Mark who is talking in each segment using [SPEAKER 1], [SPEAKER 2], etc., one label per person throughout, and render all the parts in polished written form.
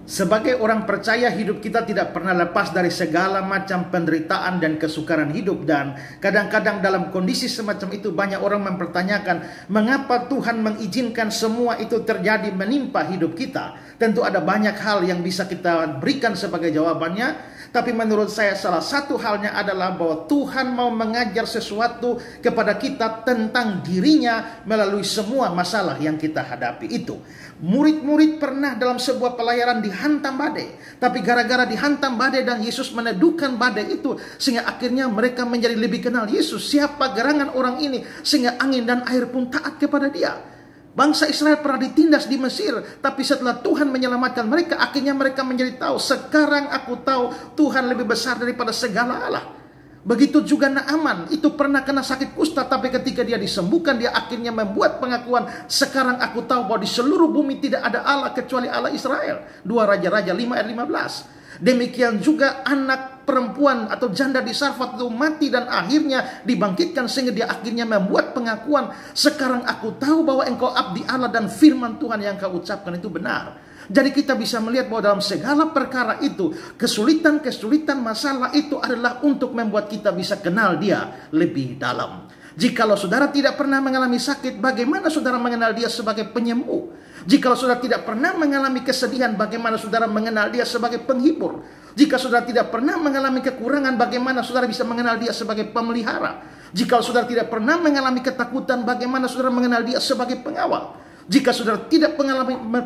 [SPEAKER 1] Sebagai orang percaya, hidup kita tidak pernah lepas dari segala macam penderitaan dan kesukaran hidup. Dan kadang-kadang dalam kondisi semacam itu banyak orang mempertanyakan, mengapa Tuhan mengizinkan semua itu terjadi menimpa hidup kita? Tentu ada banyak hal yang bisa kita berikan sebagai jawabannya. Tapi menurut saya salah satu halnya adalah bahwa Tuhan mau mengajar sesuatu kepada kita tentang dirinya melalui semua masalah yang kita hadapi itu. Murid-murid pernah dalam sebuah pelayaran dihantam badai. Tapi gara-gara dihantam badai dan Yesus meneduhkan badai itu, sehingga akhirnya mereka menjadi lebih kenal Yesus. Siapa gerangan orang ini, sehingga angin dan air pun taat kepada dia. Bangsa Israel pernah ditindas di Mesir, tapi setelah Tuhan menyelamatkan mereka, akhirnya mereka menjadi tahu, sekarang aku tahu Tuhan lebih besar daripada segala Allah. Begitu juga Naaman, itu pernah kena sakit kusta, tapi ketika dia disembuhkan, dia akhirnya membuat pengakuan, sekarang aku tahu bahwa di seluruh bumi tidak ada Allah kecuali Allah Israel. 2 Raja-Raja 5 ayat 15. Demikian juga anak perempuan atau janda di Sarfat itu mati dan akhirnya dibangkitkan, sehingga dia akhirnya membuat pengakuan, sekarang aku tahu bahwa engkau abdi Allah dan firman Tuhan yang kau ucapkan itu benar. Jadi kita bisa melihat bahwa dalam segala perkara itu, kesulitan-kesulitan masalah itu adalah untuk membuat kita bisa kenal Dia lebih dalam. Jikalau saudara tidak pernah mengalami sakit, bagaimana saudara mengenal Dia sebagai penyembuh? Jikalau saudara tidak pernah mengalami kesedihan, bagaimana saudara mengenal Dia sebagai penghibur? Jika saudara tidak pernah mengalami kekurangan, bagaimana saudara bisa mengenal Dia sebagai pemelihara? Jika saudara tidak pernah mengalami ketakutan, bagaimana saudara mengenal Dia sebagai pengawal? Jika saudara tidak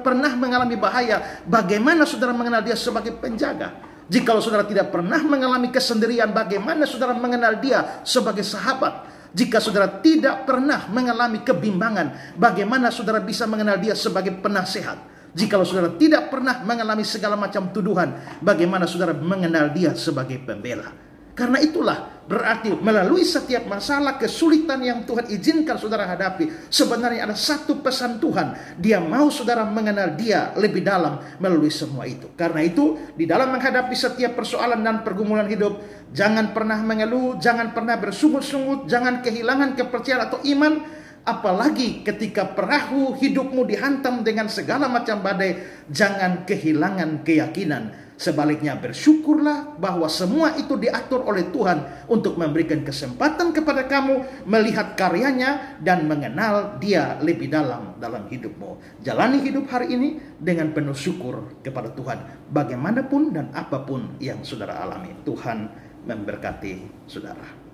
[SPEAKER 1] pernah mengalami bahaya, bagaimana saudara mengenal Dia sebagai penjaga? Jika saudara tidak pernah mengalami kesendirian, bagaimana saudara mengenal Dia sebagai sahabat? Jika saudara tidak pernah mengalami kebimbangan, bagaimana saudara bisa mengenal Dia sebagai penasehat? Jika saudara tidak pernah mengalami segala macam tuduhan, bagaimana saudara mengenal Dia sebagai pembela? Karena itulah berarti melalui setiap masalah kesulitan yang Tuhan izinkan saudara hadapi, sebenarnya ada satu pesan Tuhan. Dia mau saudara mengenal Dia lebih dalam melalui semua itu. Karena itu di dalam menghadapi setiap persoalan dan pergumulan hidup, jangan pernah mengeluh, jangan pernah bersungut-sungut, jangan kehilangan kepercayaan atau iman. Apalagi ketika perahu hidupmu dihantam dengan segala macam badai, jangan kehilangan keyakinan. Sebaliknya bersyukurlah bahwa semua itu diatur oleh Tuhan untuk memberikan kesempatan kepada kamu melihat karyanya dan mengenal Dia lebih dalam hidupmu. Jalani hidup hari ini dengan penuh syukur kepada Tuhan, bagaimanapun dan apapun yang saudara alami. Tuhan memberkati saudara.